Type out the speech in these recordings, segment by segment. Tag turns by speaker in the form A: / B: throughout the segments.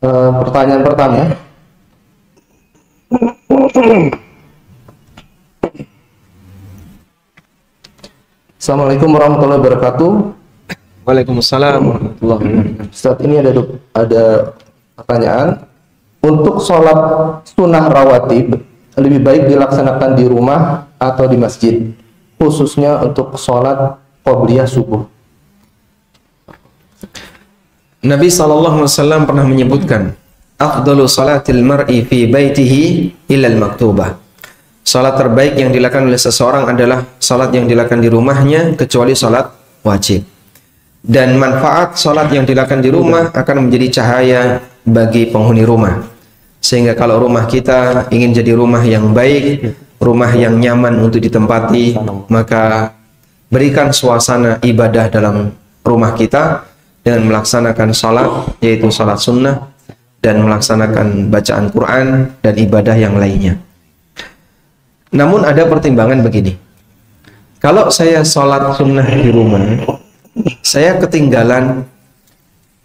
A: Pertanyaan pertama. Assalamualaikum warahmatullahi wabarakatuh.
B: Waalaikumsalam warahmatullahi wabarakatuh.
A: Ustaz, ini ada pertanyaan. Untuk sholat sunnah rawatib lebih baik dilaksanakan di rumah atau di masjid, khususnya untuk sholat qobliyah subuh.
B: Nabi SAW pernah menyebutkan, afdalu salatil mar'i fi baitihi illal maktubah. Salat terbaik yang dilakukan oleh seseorang adalah salat yang dilakukan di rumahnya kecuali salat wajib. Dan manfaat salat yang dilakukan di rumah akan menjadi cahaya bagi penghuni rumah. Sehingga kalau rumah kita ingin jadi rumah yang baik, rumah yang nyaman untuk ditempati, maka berikan suasana ibadah dalam rumah kita dengan melaksanakan salat, yaitu salat sunnah, dan melaksanakan bacaan Quran dan ibadah yang lainnya. Namun ada pertimbangan begini, kalau saya sholat sunnah di rumah, saya ketinggalan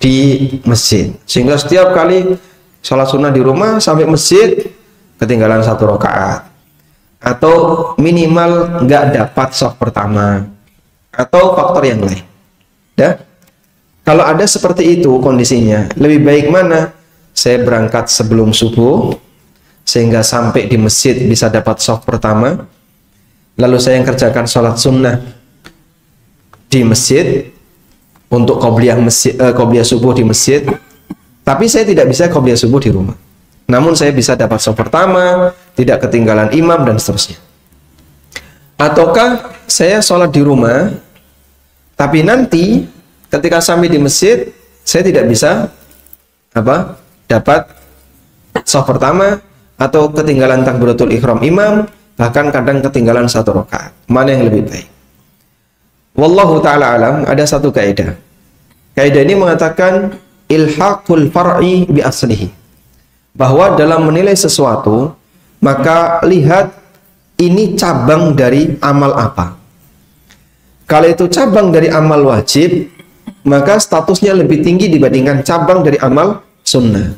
B: di masjid, sehingga setiap kali sholat sunnah di rumah sampai masjid ketinggalan 1 rakaat, atau minimal nggak dapat shaf pertama, atau faktor yang lain. Ya? Kalau ada seperti itu kondisinya, lebih baik mana? Saya berangkat sebelum subuh, sehingga sampai di masjid bisa dapat shaf pertama, lalu saya yang kerjakan sholat sunnah di masjid untuk qobliyah subuh di masjid, tapi saya tidak bisa qobliyah subuh di rumah. Namun saya bisa dapat shaf pertama, tidak ketinggalan imam dan seterusnya. Ataukah saya sholat di rumah, tapi nanti ketika sampai di masjid saya tidak bisa dapat shaf pertama, atau ketinggalan takbiratul ihram imam, bahkan kadang ketinggalan 1 rakaat. Mana yang lebih baik? Wallahu ta'ala alam. Ada satu kaidah. Kaidah ini mengatakan ilhaqul far'i bi aslihi, bahwa dalam menilai sesuatu maka lihat ini cabang dari amal apa. Kalau itu cabang dari amal wajib, maka statusnya lebih tinggi dibandingkan cabang dari amal sunnah.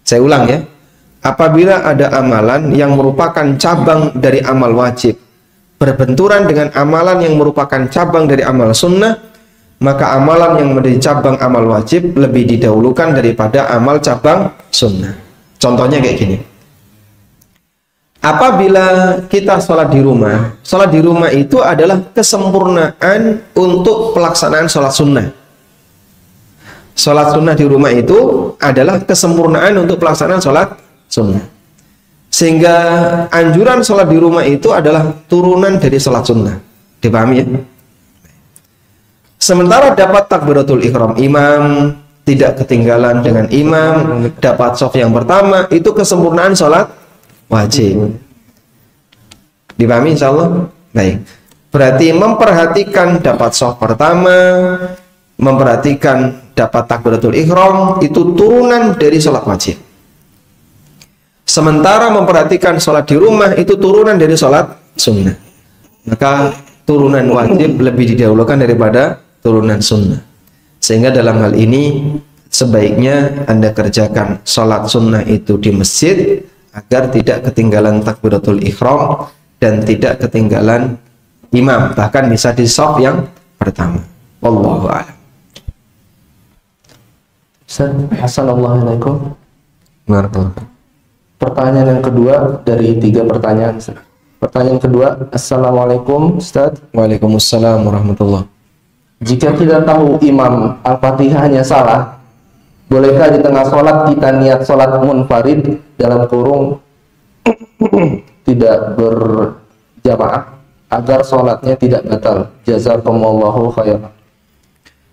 B: Saya ulang ya, apabila ada amalan yang merupakan cabang dari amal wajib berbenturan dengan amalan yang merupakan cabang dari amal sunnah, maka amalan yang menjadi cabang amal wajib lebih didahulukan daripada amal cabang sunnah. Contohnya kayak gini, apabila kita sholat di rumah itu adalah kesempurnaan untuk pelaksanaan sholat sunnah. Sholat sunnah di rumah itu adalah kesempurnaan untuk pelaksanaan sholat sunnah. Sehingga anjuran sholat di rumah itu adalah turunan dari sholat sunnah. Dipahami ya? Sementara dapat takbiratul ihram imam, tidak ketinggalan dengan imam, dapat shaf yang pertama, itu kesempurnaan sholat wajib. Dipahami insyaallah? Baik. Berarti memperhatikan dapat shaf pertama, memperhatikan dapat takbiratul ihram, itu turunan dari sholat wajib. Sementara memperhatikan sholat di rumah itu turunan dari sholat sunnah. Maka turunan wajib lebih didahulukan daripada turunan sunnah. Sehingga dalam hal ini sebaiknya Anda kerjakan sholat sunnah itu di masjid agar tidak ketinggalan takbiratul ihram dan tidak ketinggalan imam, bahkan bisa di shaf yang pertama. Wallahu a'lam.
A: Assalamualaikum.
B: Waalaikumsalam.
A: Pertanyaan yang kedua dari 3 pertanyaan. Pertanyaan kedua, Assalamualaikum Ustaz.
B: Waalaikumsalam warahmatullahi.
A: Jika kita tahu imam Al-Fatihahnya salah, bolehkah di tengah sholat kita niat sholat munfarid dalam kurung tidak berjamaah agar sholatnya tidak batal? Jazakumullahu khairan.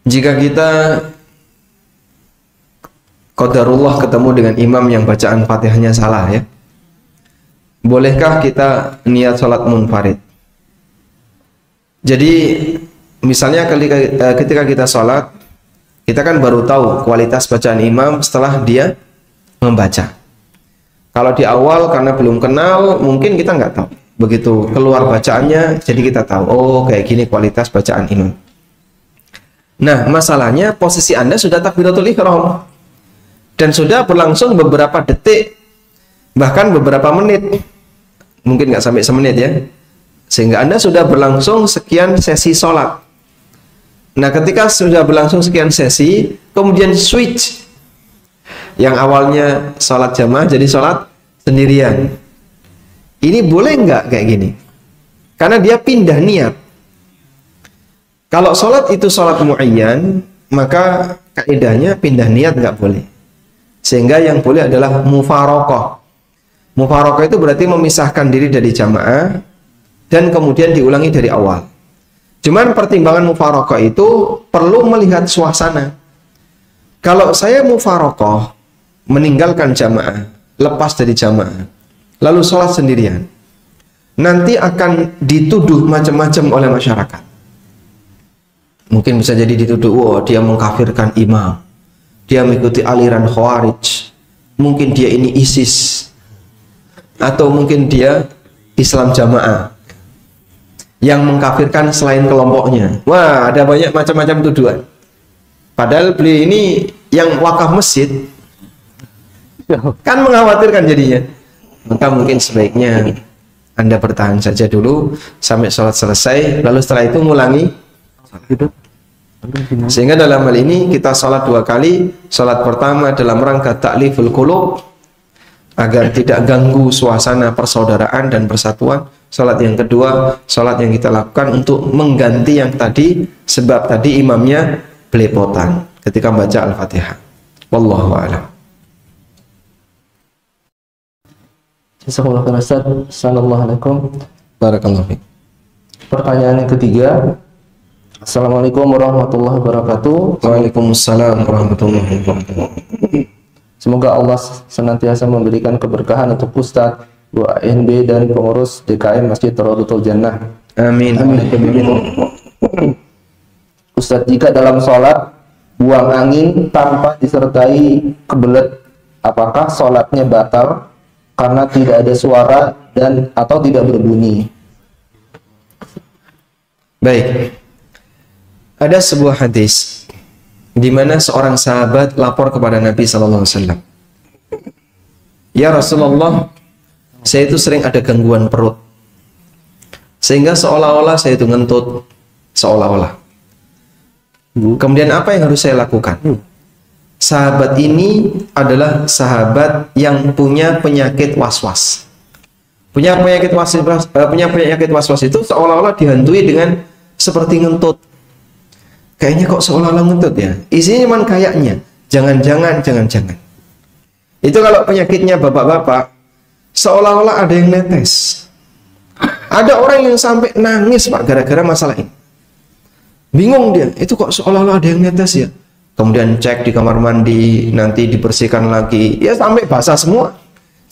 B: Jika kita qadarullah ketemu dengan imam yang bacaan Fatihahnya salah ya, bolehkah kita niat sholat munfarid? Jadi misalnya ketika kita sholat, kita kan baru tahu kualitas bacaan imam setelah dia membaca. Kalau di awal karena belum kenal, mungkin kita nggak tahu. Begitu keluar bacaannya, jadi kita tahu, oh kayak gini kualitas bacaan imam. Nah, masalahnya posisi Anda sudah takbiratul ihram. dan sudah berlangsung beberapa detik, bahkan beberapa menit, mungkin nggak sampai semenit ya, sehingga Anda sudah berlangsung sekian sesi sholat. Nah, ketika sudah berlangsung sekian sesi, kemudian switch, yang awalnya sholat jamaah jadi sholat sendirian. Ini boleh nggak kayak gini? Karena dia pindah niat. Kalau sholat itu sholat muayyan, maka kaidahnya pindah niat nggak boleh. Sehingga yang boleh adalah mufarokoh. Mufarokoh itu berarti memisahkan diri dari jamaah dan kemudian diulangi dari awal. Cuman pertimbangan mufarokoh itu perlu melihat suasana. Kalau saya mufarokoh, meninggalkan jamaah, lepas dari jamaah, lalu sholat sendirian, nanti akan dituduh macam-macam oleh masyarakat. Mungkin bisa jadi dituduh, oh dia mengkafirkan imam, dia mengikuti aliran Khawarij, mungkin dia ini ISIS, atau mungkin dia Islam jamaah yang mengkafirkan selain kelompoknya. Wah, ada banyak macam-macam tuduhan. Padahal beliau ini yang wakaf masjid, kan mengkhawatirkan jadinya. Maka mungkin sebaiknya Anda bertahan saja dulu sampai sholat selesai, lalu setelah itu mengulangi. Sehingga dalam hal ini kita sholat 2 kali. Sholat pertama dalam rangka ta'liful qulub, agar tidak ganggu suasana persaudaraan dan persatuan. Sholat yang kedua, sholat yang kita lakukan untuk mengganti yang tadi, sebab tadi imamnya belepotan ketika baca Al-Fatihah. Wallahu a'lam.
A: Jazakallahu khairan Ustaz. Assalamualaikum.
B: Barakallahu fiik.
A: Pertanyaan yang ketiga. Assalamualaikum warahmatullahi wabarakatuh.
B: Waalaikumsalam warahmatullahi wabarakatuh.
A: Semoga Allah senantiasa memberikan keberkahan untuk Ustadz, Bu ANB dan pengurus DKM Masjid Raudatul Jannah.
B: Amin.
A: Ustadz, jika dalam sholat buang angin tanpa disertai kebelet, apakah sholatnya batal karena tidak ada suara dan atau tidak berbunyi?
B: Baik. Ada sebuah hadis di mana seorang sahabat lapor kepada Nabi sallallahu alaihi wasallam. Ya Rasulullah, saya itu sering ada gangguan perut. Sehingga seolah-olah saya itu ngentut, seolah-olah. Kemudian apa yang harus saya lakukan? Sahabat ini adalah sahabat yang punya penyakit was-was. Punya penyakit was-was itu seolah-olah dihantui dengan seperti ngentut. Kayaknya kok seolah-olah ngentut ya. Isinya cuma kayaknya. Jangan-jangan. Itu kalau penyakitnya bapak-bapak, seolah-olah ada yang netes. Ada orang yang sampai nangis Pak gara-gara masalah ini. Bingung dia, itu kok seolah-olah ada yang netes ya. Kemudian cek di kamar mandi, nanti dibersihkan lagi. Ya sampai basah semua.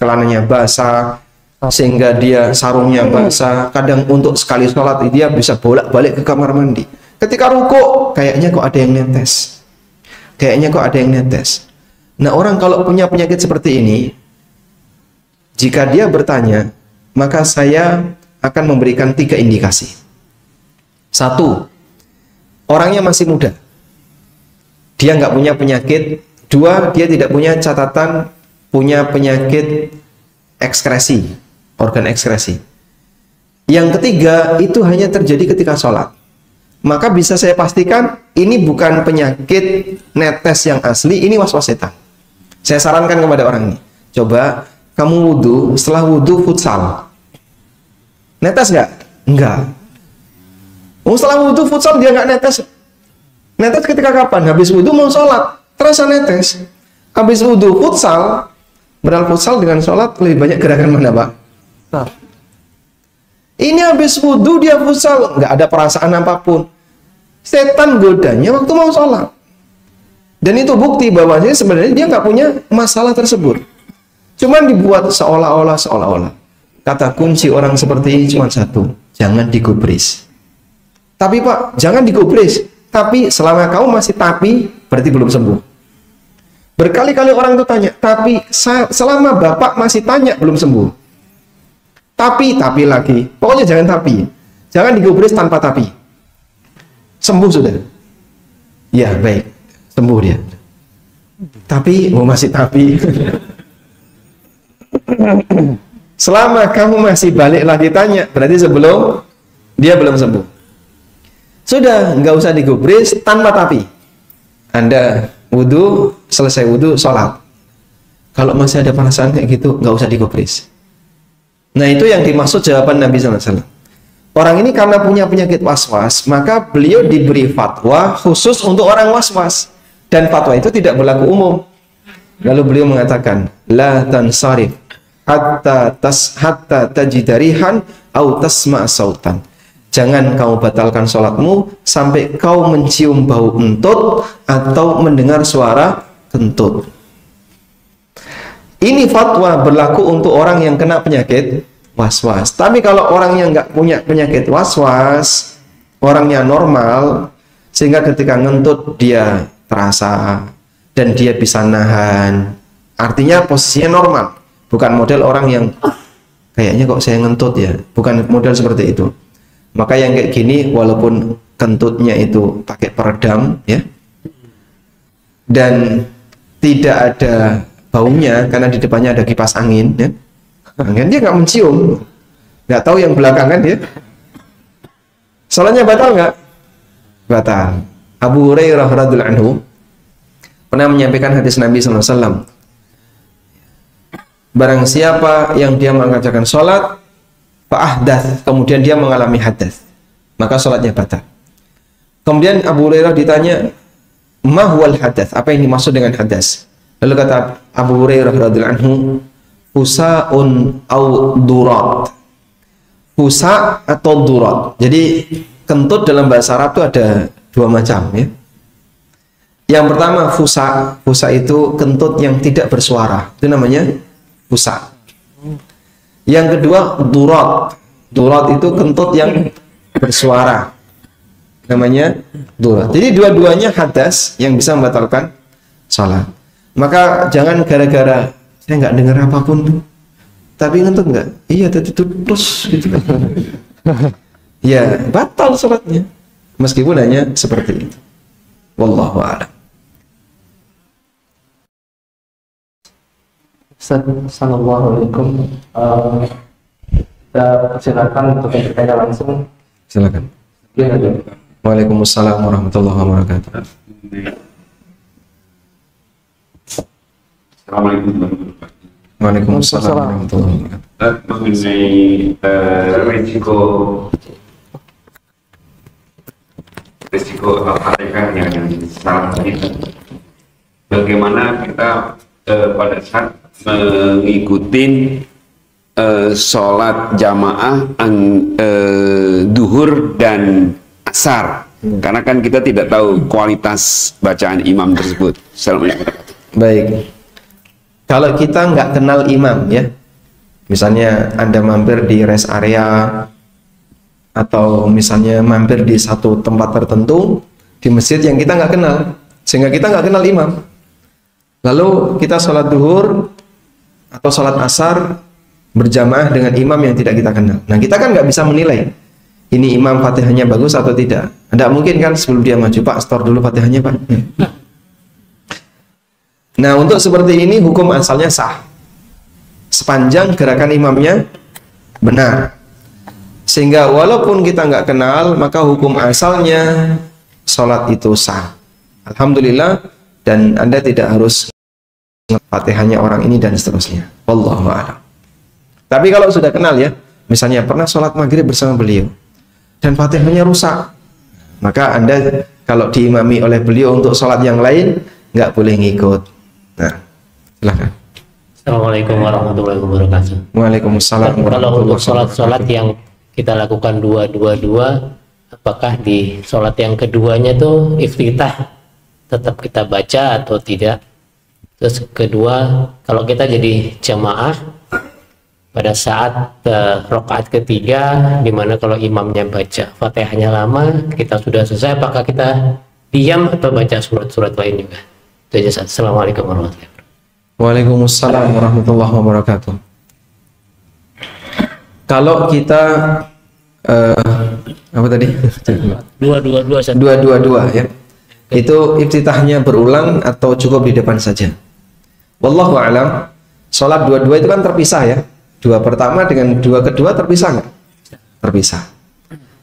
B: Celananya basah, sehingga dia sarungnya basah. Kadang untuk sekali sholat dia bisa bolak-balik ke kamar mandi. Ketika rukuk, kayaknya kok ada yang netes. Nah, orang kalau punya penyakit seperti ini, jika dia bertanya, maka saya akan memberikan 3 indikasi. 1, orangnya masih muda. Dia nggak punya penyakit. 2, dia tidak punya catatan punya penyakit ekskresi, organ ekskresi. Yang ketiga, itu hanya terjadi ketika sholat. Maka bisa saya pastikan ini bukan penyakit netes yang asli, ini was-was setan. Saya sarankan kepada orang ini, coba kamu wudhu, setelah wudhu futsal. Netes nggak? Enggak. Setelah wudhu futsal dia nggak netes. Netes ketika kapan? Habis wudhu mau sholat, terasa netes. Habis wudhu futsal, beral futsal dengan sholat lebih banyak gerakan mana Pak? Ini habis wudhu dia futsal, nggak ada perasaan apapun. Setan godanya waktu mau sholat. Dan itu bukti bahwa sebenarnya dia nggak punya masalah tersebut. Cuman dibuat seolah-olah. Kata kunci orang seperti ini cuma 1, jangan digubris. Tapi Pak, jangan digubris. Tapi selama kamu masih berarti belum sembuh. Berkali-kali orang itu tanya, tapi selama Bapak masih tanya belum sembuh. Tapi lagi. Pokoknya jangan tapi. Jangan digubris tanpa tapi. Sembuh sudah. Ya, baik. Sembuh dia. Tapi, masih tapi. Selama kamu masih balik lagi tanya, berarti sebelum dia belum sembuh. Sudah, nggak usah digubris tanpa tapi. Anda wudhu, selesai wudhu, sholat. Kalau masih ada perasaan kayak gitu, nggak usah digubris. Nah, itu yang dimaksud jawaban Nabi SAW. Orang ini karena punya penyakit was-was, maka beliau diberi fatwa khusus untuk orang was-was. Dan fatwa itu tidak berlaku umum. Lalu beliau mengatakan, la tansarif hatta tajidarihan au tasma' sautan. Jangan kau batalkan sholatmu sampai kau mencium bau kentut atau mendengar suara kentut. Ini fatwa berlaku untuk orang yang kena penyakit was-was. Tapi kalau orang yang nggak punya penyakit was-was, orangnya normal, sehingga ketika ngentut dia terasa dan dia bisa nahan. Artinya posisinya normal, bukan model orang yang kayaknya kok saya ngentut ya, bukan model seperti itu. Maka yang kayak gini, walaupun kentutnya itu pakai peredam ya, dan tidak ada baunya karena di depannya ada kipas angin ya, kan dia nggak mencium, nggak tahu yang belakangan dia. Salatnya batal nggak? Batal. Abu Hurairah radhiyallahu anhu pernah menyampaikan hadis Nabi SAW. Barang siapa yang dia mengerjakan sholat fa'ahdath, kemudian dia mengalami hadas, maka sholatnya batal. Kemudian Abu Hurairah ditanya, ma huwal hadas, apa yang dimaksud dengan hadas? Lalu kata Abu Hurairah radhiyallahu anhu, fusa'un au durat. Fusa atau durat. Jadi kentut dalam bahasa Arab itu ada dua macam ya. Yang pertama fusa. Fusa itu kentut yang tidak bersuara, itu namanya fusa. Yang kedua durat. Durat itu kentut yang bersuara, namanya durat. Jadi dua-duanya hadas yang bisa membatalkan salat. Maka jangan gara-gara saya nggak dengar apapun, tapi ngentut nggak? Iya, terus gitu. Ya batal salatnya, meskipun hanya seperti itu. Wallahu a'lam.
A: Assalamualaikum. Kita persilakan untuk bertanya langsung.
B: Silakan.
A: Ya,
B: Waalaikumsalam warahmatullahi wabarakatuh.
C: Assalamualaikum warahmatullahi wabarakatuh.
B: Waalaikumsalam warahmatullahi wabarakatuh.
C: Mengenai risiko al-fatihah yang salah itu, bagaimana kita pada saat mengikuti sholat jamaah duhur dan asar, karena kan kita tidak tahu kualitas bacaan imam tersebut. Assalamualaikum.
B: Baik. Kalau kita nggak kenal imam ya, misalnya Anda mampir di rest area atau misalnya mampir di satu tempat tertentu di masjid yang kita nggak kenal, sehingga kita nggak kenal imam, lalu kita sholat duhur atau sholat asar berjamaah dengan imam yang tidak kita kenal. Nah, kita kan nggak bisa menilai ini imam fatihahnya bagus atau tidak. Tidak mungkin kan sebelum dia maju, Pak, store dulu fatihahnya, Pak. Nah, untuk seperti ini hukum asalnya sah sepanjang gerakan imamnya benar, sehingga walaupun kita nggak kenal, maka hukum asalnya sholat itu sah, alhamdulillah. Dan Anda tidak harus fatihahnya orang ini dan seterusnya. Wallahu a'lam. Tapi kalau sudah kenal ya, misalnya pernah sholat maghrib bersama beliau dan fatihahnya rusak, maka Anda kalau diimami oleh beliau untuk sholat yang lain nggak boleh ngikut. Nah, silahkan.
D: Assalamualaikum warahmatullahi wabarakatuh.
B: Waalaikumsalam.
D: Kalau untuk sholat-sholat yang kita lakukan dua, apakah di sholat yang keduanya tuh iftitah tetap kita baca atau tidak? Terus kedua, kalau kita jadi jamaah pada saat rakaat ketiga, dimana kalau imamnya baca fatihahnya lama, kita sudah selesai, apakah kita diam atau baca surat-surat lain juga? Itu aja. Assalamualaikum warahmatullahi wabarakatuh.
B: Waalaikumsalam warahmatullahi wabarakatuh. Kalau kita apa tadi?
D: Dua
B: Dua ya. Itu iftitahnya berulang atau cukup di depan saja? Wallahu a'lam. Sholat dua-dua itu kan terpisah ya. Dua pertama dengan dua kedua terpisah nggak? Terpisah.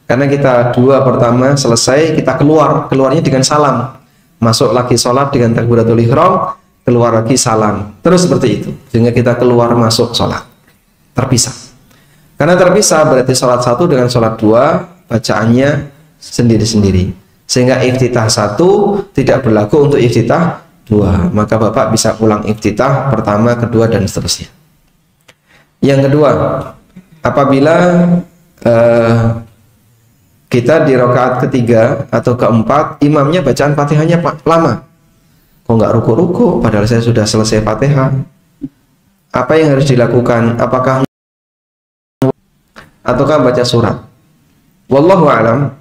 B: Karena kita dua pertama selesai, kita keluarnya dengan salam. Masuk lagi sholat dengan takbiratul ihram, keluar lagi salam. Terus seperti itu. Sehingga kita keluar masuk sholat. Terpisah. Karena terpisah berarti sholat satu dengan sholat dua bacaannya sendiri-sendiri. Sehingga iftitah satu tidak berlaku untuk iftitah dua. Maka Bapak bisa ulang iftitah pertama, kedua, dan seterusnya. Yang kedua, apabila kita di rakaat ketiga atau keempat, imamnya bacaan Fatihahnya lama. Kok nggak ruku-ruku? Padahal saya sudah selesai Fatihah. Apa yang harus dilakukan? Ataukah baca surat? Wallahu a'lam.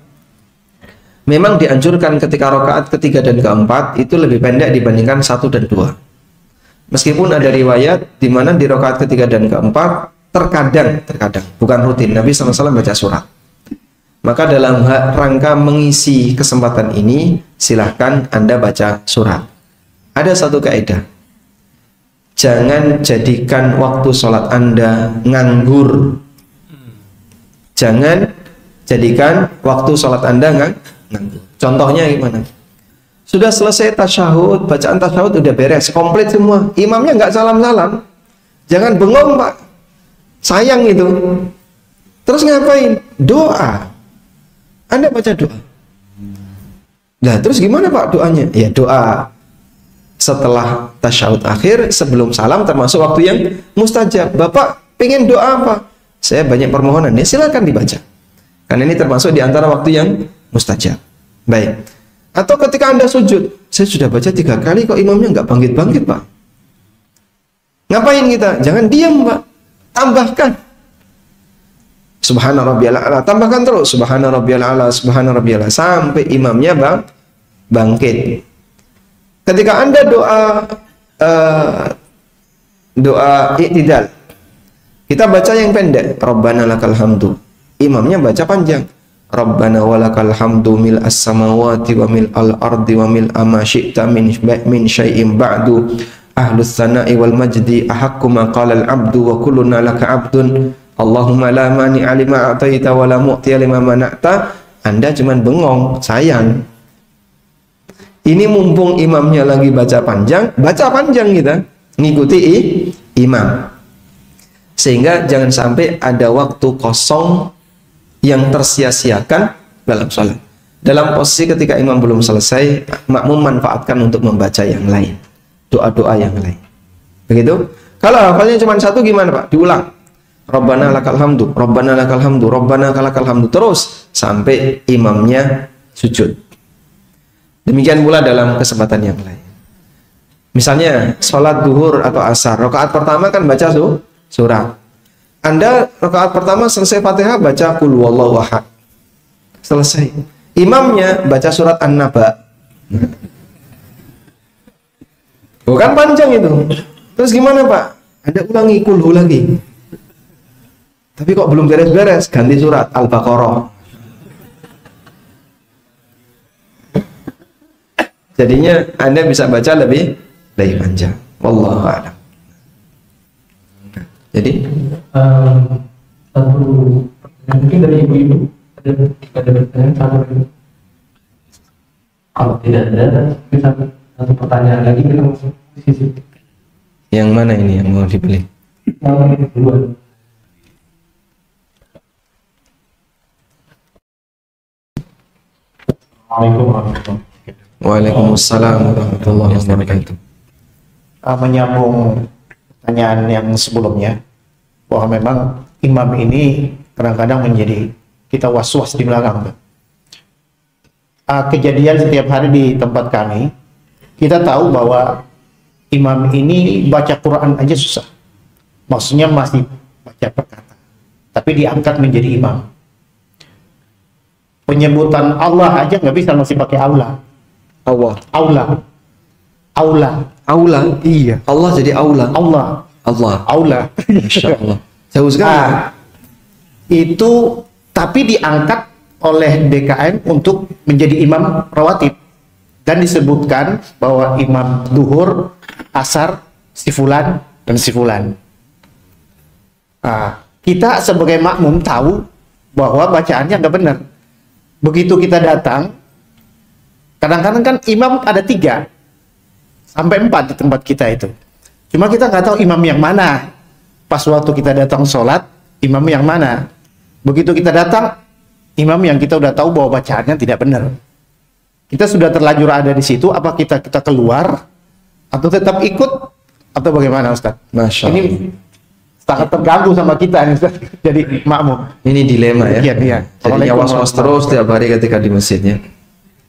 B: Memang dianjurkan ketika rakaat ketiga dan keempat itu lebih pendek dibandingkan 1 dan 2. Meskipun ada riwayat di mana di rakaat ketiga dan keempat terkadang bukan rutin Nabi SAW baca surat. Maka dalam rangka mengisi kesempatan ini silahkan Anda baca surat. Ada satu kaidah. Jangan jadikan waktu sholat Anda nganggur. Jangan jadikan waktu sholat Anda nganggur. Contohnya gimana? Sudah selesai tasyahud, bacaan tasyahud udah beres, komplit semua. Imamnya nggak salam-salam. Jangan bengong, Pak. Sayang itu. Terus ngapain? Doa. Anda baca doa. Nah, terus gimana Pak doanya? Ya doa setelah tasyahud akhir, sebelum salam, termasuk waktu yang mustajab. Bapak pengen doa apa? Saya banyak permohonan. Ya silakan dibaca. Karena ini termasuk di antara waktu yang mustajab. Baik. Atau ketika Anda sujud, saya sudah baca 3 kali kok imamnya nggak bangkit-bangkit Pak. Ngapain kita? Jangan diam Pak. Tambahkan. Subhana rabbiyal a'la. Tambahkan terus. Subhana rabbiyal a'la, subhana rabbiyal a'la. Sampai imamnya bangkit. Ketika Anda doa i'tidal, kita baca yang pendek. Rabbana lakal hamdu. Imamnya baca panjang. Rabbana walakal hamdu mil as-samawati wa mil al-ardi wa mil ama syi'ta min syai'in ba'du ahlus sana'i wal majdi ahakku ma qala al-abdu wa kulluna laka abdun Allahumma la mani'a lima a'taita wa la mu'tiya lima mana'ta. Anda cuman bengong, sayang. Ini mumpung imamnya lagi baca panjang kita ngikuti imam. Sehingga jangan sampai ada waktu kosong yang tersia-siakan dalam sholat. Dalam posisi ketika imam belum selesai, makmum manfaatkan untuk membaca yang lain, doa-doa yang lain. Begitu. Kalau hafalnya cuma satu gimana Pak? Diulang. Rabbana lakal hamdu, Rabbana lakal hamdu, Rabbana lakal hamdu, terus sampai imamnya sujud. Demikian pula dalam kesempatan yang lain. Misalnya sholat duhur atau asar, rakaat pertama kan baca surat. Anda rakaat pertama selesai Fatihah baca qul huwallahu ahad. Selesai. Imamnya baca surat An-Naba. Bukan panjang itu. Terus gimana Pak? Anda ulangi qul hu lagi. Tapi kok belum beres-beres, ganti surat Al-Baqarah. Jadinya Anda bisa baca lebih panjang. Wallahu a'lam. Jadi
E: satu pertanyaan mungkin dari ibu-ibu ada pertanyaan satu lagi. Kalau tidak ada, satu pertanyaan lagi kita masuk sisi.
B: Yang mana ini yang mau dipilih?
E: Yang kedua. Assalamualaikum warahmatullahi wabarakatuh.
B: Waalaikumsalam warahmatullahi wabarakatuh.
F: Menyambung pertanyaan yang sebelumnya, bahwa memang imam ini kadang-kadang menjadi kita was-was di belakang. Kejadian setiap hari di tempat kami, kita tahu bahwa imam ini baca Quran aja susah. Maksudnya masih baca perkata, tapi diangkat menjadi imam. Penyebutan Allah aja nggak bisa, masih pakai aula. Aula.
B: Iya. Allah jadi aula.
F: Aula.
B: Masya Allah. Jauh sekali.
F: Itu tapi diangkat oleh DKM untuk menjadi imam rawatib. dan disebutkan bahwa imam duhur, asar, si fulan dan si fulan. Kita sebagai makmum tahu bahwa bacaannya nggak benar. Begitu kita datang, kadang-kadang kan imam ada 3 sampai 4 di tempat kita itu. Cuma kita nggak tahu imam yang mana. Pas waktu kita datang sholat, imam yang mana. Begitu kita datang, imam yang kita udah tahu bahwa bacaannya tidak benar. Kita sudah terlanjur ada di situ, apa kita keluar atau tetap ikut atau bagaimana, Ustaz?
B: Masya Allah.
F: Ini sangat terganggu sama kita nih, Ustaz. Jadi makmum.
B: Ini dilema ya.
F: Iya.
B: Jadinya was-was terus tiap hari ketika di masjidnya.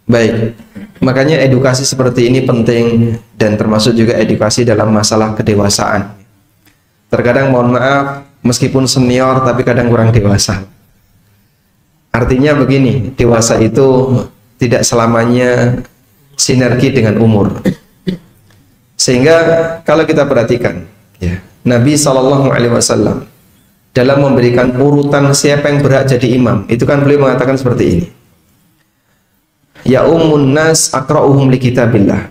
B: Baik. Makanya edukasi seperti ini penting, dan termasuk juga edukasi dalam masalah kedewasaan. Terkadang mohon maaf, meskipun senior tapi kadang kurang dewasa. Artinya begini, dewasa itu tidak selamanya sinergi dengan umur. Sehingga kalau kita perhatikan, ya, Nabi SAW dalam memberikan urutan siapa yang berhak jadi imam, itu kan beliau mengatakan seperti ini. Ya ummun nas aqra'uhum li kitabillah.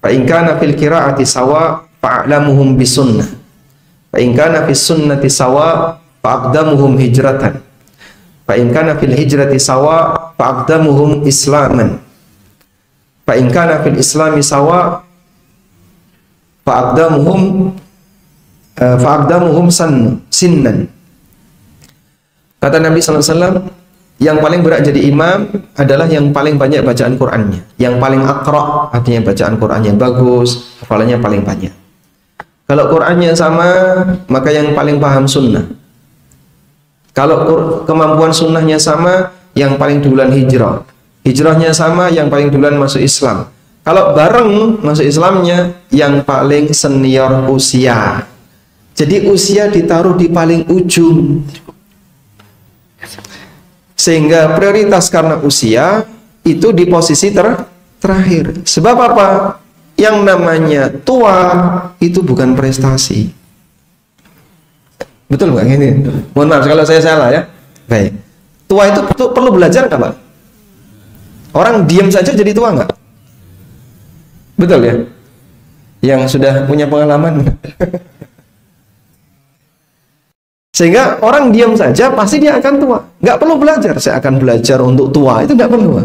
B: Fa in kana fil qira'ati sawa fa'lamuhum bisunnah. Fa in kana fis sunnati sawa fa'aqdamuhum hijratan. Fa in kana fil hijrati sawa fa'aqdamuhum islaman. Fa in kana fil islami sawa fa'aqdamuhum sinnan. Kata Nabi SAW, yang paling berat jadi imam adalah yang paling banyak bacaan Qur'annya, yang paling aqra', artinya bacaan Qur'annya bagus, hafalannya paling banyak. Kalau Qur'annya sama, maka yang paling paham sunnah. Kalau kemampuan sunnahnya sama, yang paling duluan hijrah. Hijrahnya sama, yang paling duluan masuk Islam. Kalau bareng masuk Islamnya, yang paling senior usia. Jadi usia ditaruh di paling ujung. Sehingga prioritas karena usia itu di posisi terakhir. Sebab apa? Yang namanya tua itu bukan prestasi. Betul nggak ini? Mohon maaf kalau saya salah ya. Baik. Tua itu perlu belajar nggak, Pak? Orang diam saja jadi tua nggak? Betul ya? Yang sudah punya pengalaman. Sehingga orang diam saja pasti dia akan tua. Nggak perlu belajar. Saya akan belajar untuk tua, itu nggak perlu.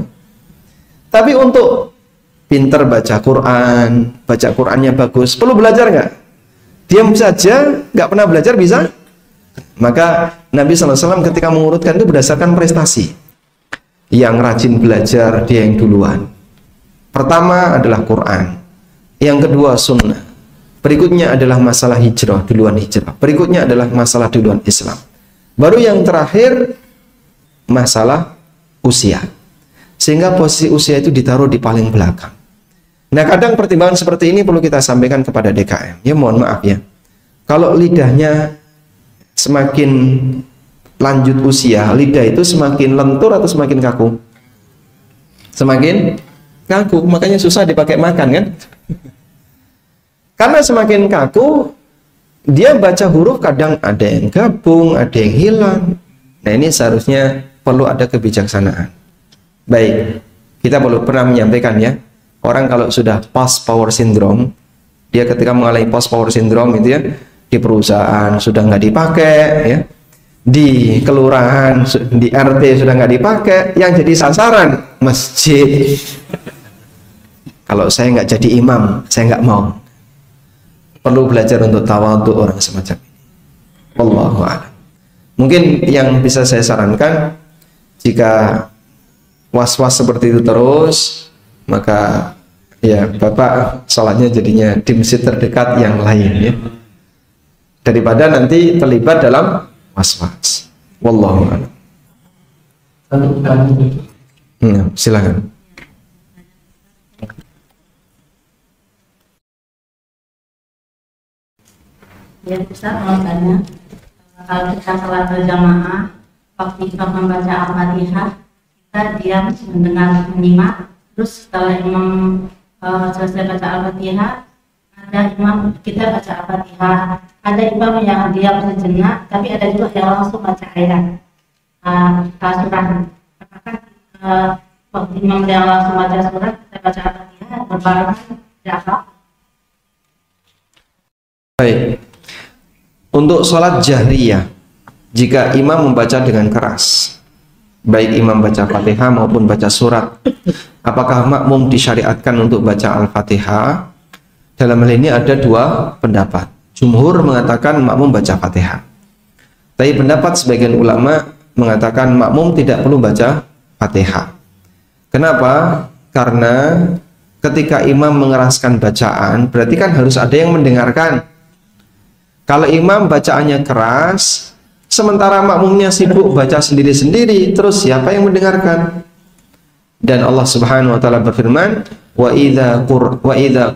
B: Tapi untuk pinter baca Quran, baca Qurannya bagus, perlu belajar nggak? Diam saja, nggak pernah belajar bisa? Maka Nabi SAW ketika mengurutkan itu berdasarkan prestasi. Yang rajin belajar dia yang duluan. Pertama adalah Quran. Yang kedua sunnah. Berikutnya adalah masalah hijrah, duluan hijrah. Berikutnya adalah masalah duluan Islam. Baru yang terakhir masalah usia. Sehingga posisi usia itu ditaruh di paling belakang. Nah, kadang pertimbangan seperti ini perlu kita sampaikan kepada DKM. Ya mohon maaf ya. Kalau lidahnya semakin lanjut usia, lidah itu semakin lentur atau semakin kaku? Semakin kaku, makanya susah dipakai makan kan? Karena semakin kaku, dia baca huruf kadang ada yang gabung, ada yang hilang. Nah ini seharusnya perlu ada kebijaksanaan. Baik, kita pernah menyampaikan ya, orang kalau sudah post power syndrome, dia ketika mengalami post power syndrome itu ya, di perusahaan sudah nggak dipakai, ya, di kelurahan, di RT sudah nggak dipakai, yang jadi sasaran masjid. Kalau saya nggak jadi imam, saya nggak mau. Perlu belajar untuk tawadhu orang semacam ini. Wallahu a'lam. Mungkin yang bisa saya sarankan, jika was-was seperti itu terus, maka ya Bapak sholatnya jadinya di masjid terdekat yang lain ya, daripada nanti terlibat dalam was-was. Wallahu a'lam. Silakan.
G: Ya, Ustaz mau tanya, kalau kita sholat berjamaah, waktu imam membaca Al-Fatihah, kita diam mendengar menyimak, terus setelah imam selesai baca Al-Fatihah, ada imam kita baca Al-Fatihah, ada imam yang diam sejenak, tapi ada juga yang langsung baca ayat surah. Apakah waktu imam yang langsung baca surah kita baca Al-Fatihah berbarengan tidak apa?
B: Baik. Untuk sholat jahriyah, jika imam membaca dengan keras, baik imam baca Fatihah maupun baca surat, apakah makmum disyariatkan untuk baca Al-Fatihah? Dalam hal ini ada dua pendapat. Jumhur mengatakan makmum baca Fatihah, tapi pendapat sebagian ulama mengatakan makmum tidak perlu baca Fatihah. Kenapa? Karena ketika imam mengeraskan bacaan, berarti kan harus ada yang mendengarkan. Kalau imam bacaannya keras, sementara makmumnya sibuk baca sendiri-sendiri, terus siapa yang mendengarkan? Dan Allah Subhanahu wa taala berfirman, "Wa idza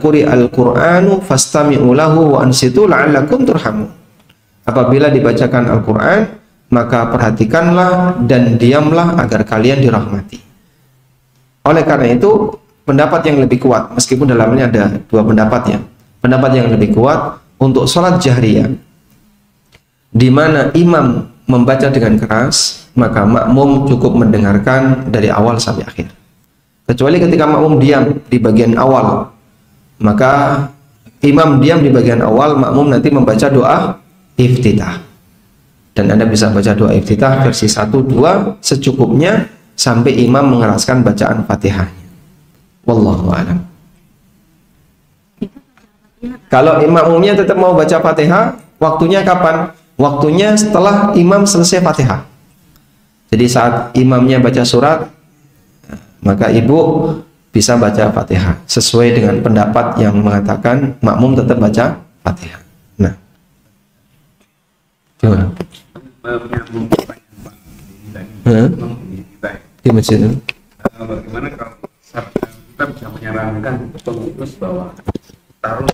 B: quri'al Qur'anu fastami'u lahu wa ansitu la'allakum turhamun." Apabila dibacakan Al-Qur'an, maka perhatikanlah dan diamlah agar kalian dirahmati. Oleh karena itu, pendapat yang lebih kuat, meskipun dalamnya ada dua pendapat ya. Pendapat yang lebih kuat untuk sholat jahriyah, di mana imam membaca dengan keras, maka makmum cukup mendengarkan dari awal sampai akhir. Kecuali ketika makmum diam di bagian awal, maka imam diam di bagian awal, makmum nanti membaca doa iftitah. Dan Anda bisa baca doa iftitah versi 1, 2 secukupnya sampai imam mengeraskan bacaan Fatihahnya. Wallahu a'lam. Kalau makmumnya tetap mau baca Fatihah, waktunya kapan? Waktunya setelah imam selesai Fatihah. Jadi saat imamnya baca surat, maka ibu bisa baca Fatihah sesuai dengan pendapat yang mengatakan makmum tetap baca Fatihah. Nah, gimana? Di masjid itu?
C: Bagaimana kalau kita bisa menyarankan pengurus bahwa taruh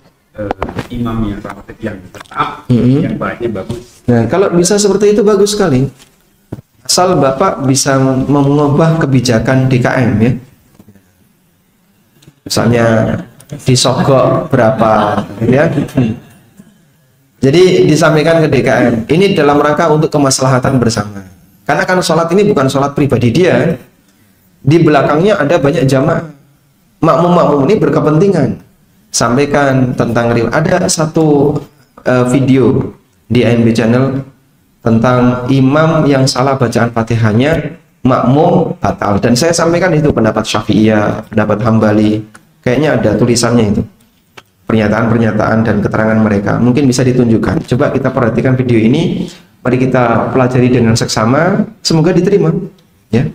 C: imamnya ratib yang tetap, yang bahannya bagus.
B: Nah, kalau bisa seperti itu bagus sekali. Asal Bapak bisa mengubah kebijakan DKM ya. Misalnya disogok berapa ya. Jadi disampaikan ke DKM, ini dalam rangka untuk kemaslahatan bersama. Karena kan sholat ini bukan sholat pribadi dia. Di belakangnya ada banyak jamaah. Makmum-makmum ini berkepentingan. Sampaikan tentang ada satu video di ANB Channel tentang imam yang salah bacaan Fatihahnya, makmum batal. Dan saya sampaikan itu pendapat Syafi'iyah, pendapat Hambali. Kayaknya ada tulisannya itu. Pernyataan-pernyataan dan keterangan mereka. Mungkin bisa ditunjukkan. Coba kita perhatikan video ini. Mari kita pelajari dengan seksama. Semoga diterima. Ya.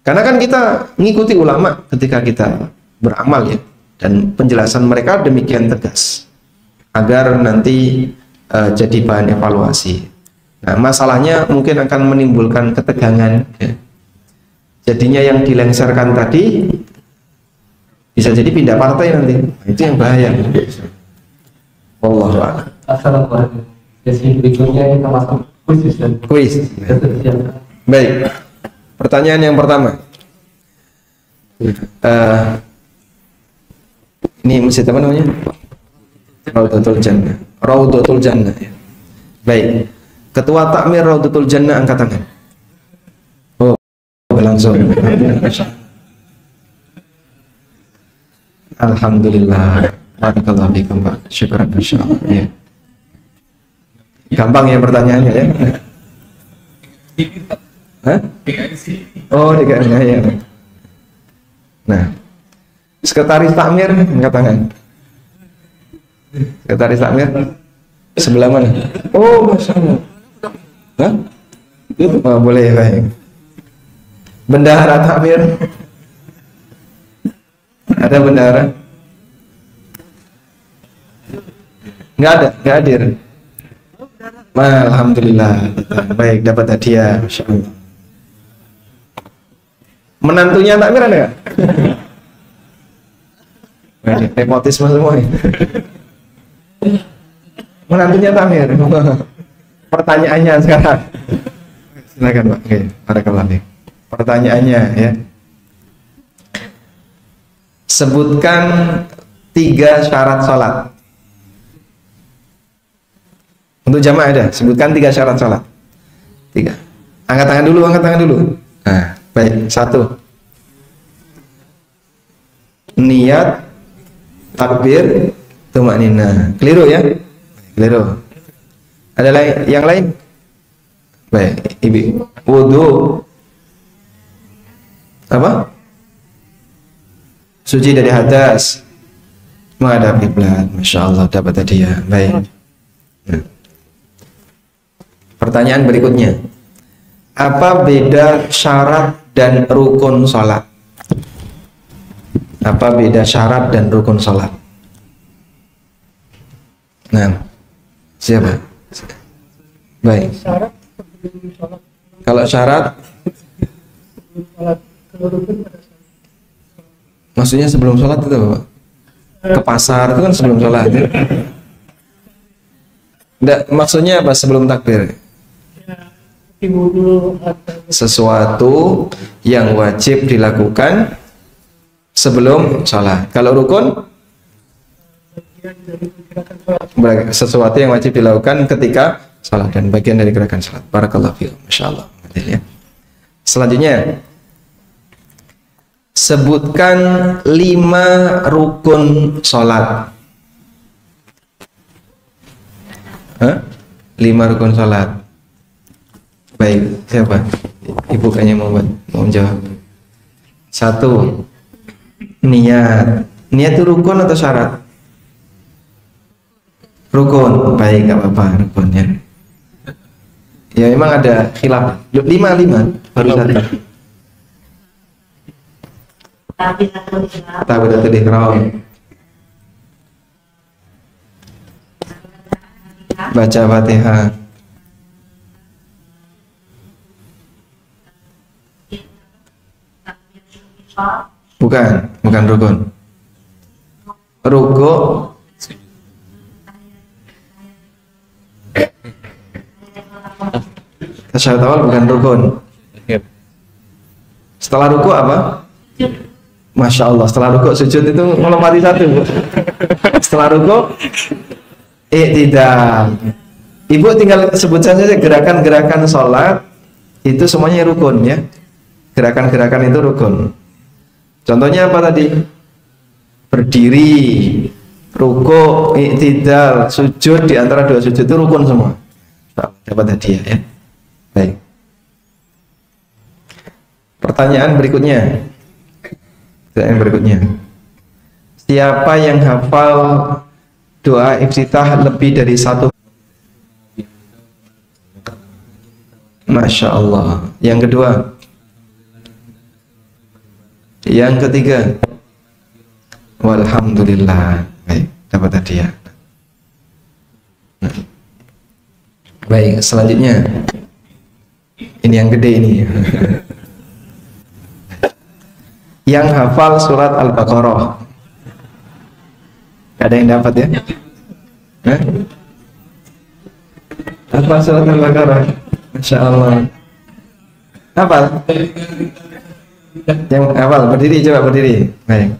B: Karena kan kita mengikuti ulama ketika kita beramal ya. Dan penjelasan mereka demikian tegas agar nanti jadi bahan evaluasi. Nah, masalahnya mungkin akan menimbulkan ketegangan ya. Jadinya yang dilengsarkan tadi bisa jadi pindah partai nanti. Nah, itu yang bahaya. Wallahu a'lam.
E: Assalamualaikum. Sesi berikutnya kita masuk
B: Kuis. Baik. Pertanyaan yang pertama. Ini masjid apa namanya? Raudatul Jannah. Raudatul Jannah ya. Baik. Ketua Takmir Raudatul Jannah angkat tangan. Oh, langsung. Alhamdulillah. Barakallahu fikum, Pak. Syukran insyaallah. Ya. Gampang ya pertanyaannya ya. Hah? Oh, DKM ya. Nah, Sekretaris Takmir angkat tangan. Sekretaris Takmir sebelah mana? Oh, Masya Allah. Hah? Oh, boleh baik. Bendahara Takmir. Ada bendahara? Nggak ada, nggak hadir. Alhamdulillah. Baik, dapat hadiah. Masya Allah. Menantunya Takmir ada nggak? Nepotisme semua ya. Menantunya Takmir. Pertanyaannya sekarang. Silakan Pak. Oke, barakallahu fiik. Pertanyaannya ya. Sebutkan 3 syarat sholat. Untuk jamaah ada. Sebutkan 3 syarat sholat. 3. Angkat tangan dulu, angkat tangan dulu. Nah, baik. 1. niat, takbir, tumaknina. Keliru ya? Keliru. Ada yang lain? Baik, Ibu. Wudu. Apa? Suci dari hadas. Menghadap kiblat. Masya Allah, dapat hadiah. Baik. Nah. Pertanyaan berikutnya. Apa beda syarat dan rukun sholat? Apa beda syarat dan rukun sholat? Nah, siapa? Baik. Kalau syarat, maksudnya sebelum sholat itu apa? Ke pasar itu kan sebelum sholat. Enggak, maksudnya apa sebelum takbir? Sesuatu yang wajib dilakukan sebelum sholat. Kalau rukun, sesuatu yang wajib dilakukan ketika sholat dan bagian dari gerakan sholat. Barakallahu fiikum. Masya Allah. Selanjutnya, sebutkan 5 rukun sholat. 5 rukun sholat. Baik, siapa? Ibu kayaknya mau menjawab. 1. Niat. Niat itu rukun atau syarat? Rukun. Baik, gak apa-apa rukunnya. Ya memang ada khilaf. 5 baru 1. Takbiratul ihram. Baca Fatihah. Bukan rukun. Ruku. Tasyahud awal bukan rukun. Setelah ruku apa? Masya Allah, setelah ruku sujud itu melompati 1. Setelah ruku i'tidal. Ibu tinggal sebutkan saja gerakan-gerakan sholat itu semuanya rukun ya. Gerakan-gerakan itu rukun. Contohnya apa tadi? Berdiri, ruku, i'tidal, sujud, di antara 2 sujud itu rukun semua. Dapat hadiah ya. Baik. Pertanyaan berikutnya. Siapa yang hafal doa iftitah lebih dari 1? Masya Allah. Yang kedua? Yang ketiga? Walhamdulillah. Baik, dapat hadiah. Baik, selanjutnya. Ini yang gede ini. Yang hafal surat Al-Baqarah. Ada yang dapat ya? Hafal surat Al-Baqarah. Masya Allah. Hafal? Yang hafal, berdiri, coba berdiri. Baik.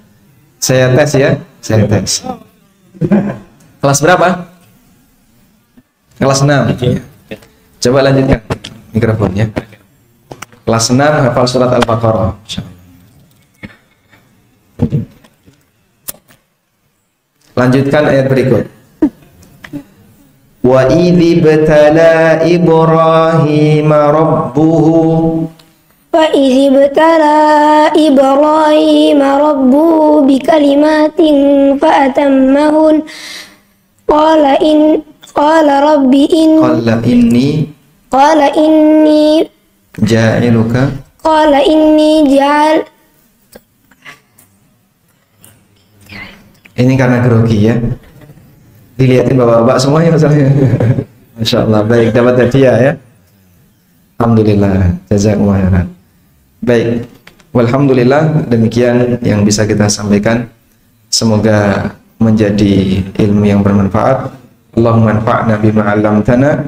B: Saya tes ya. Saya tes. Kelas berapa? Kelas 6. Coba lanjutkan mikrofonnya. Kelas 6 hafal surat Al-Baqarah. Lanjutkan ayat berikut. Wa idzi btala Ibrahim rabbuhu
H: bikalimatin fa'atammahun qala inni ja'al.
B: Ini karena grogi ya. Dilihatin bapak-bapak semuanya masalahnya. Masya Allah. Baik, dapat hadiah ya. Alhamdulillah. Jazakumullah khairan. Baik. Walhamdulillah, demikian yang bisa kita sampaikan. Semoga menjadi ilmu yang bermanfaat. Allahumma anfa'na bima 'allamtana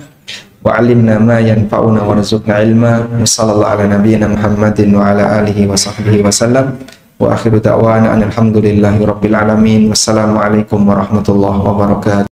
B: wa 'allimna ma yanfa'una warzuqna ilma. Wassallallahu ala nabiyyina Muhammadin wa ala alihi wa sahbihi wa sallam. Wa akhiru da'wana alhamdulillahi rabbil alamin. Wassalamualaikum warahmatullahi wabarakatuh.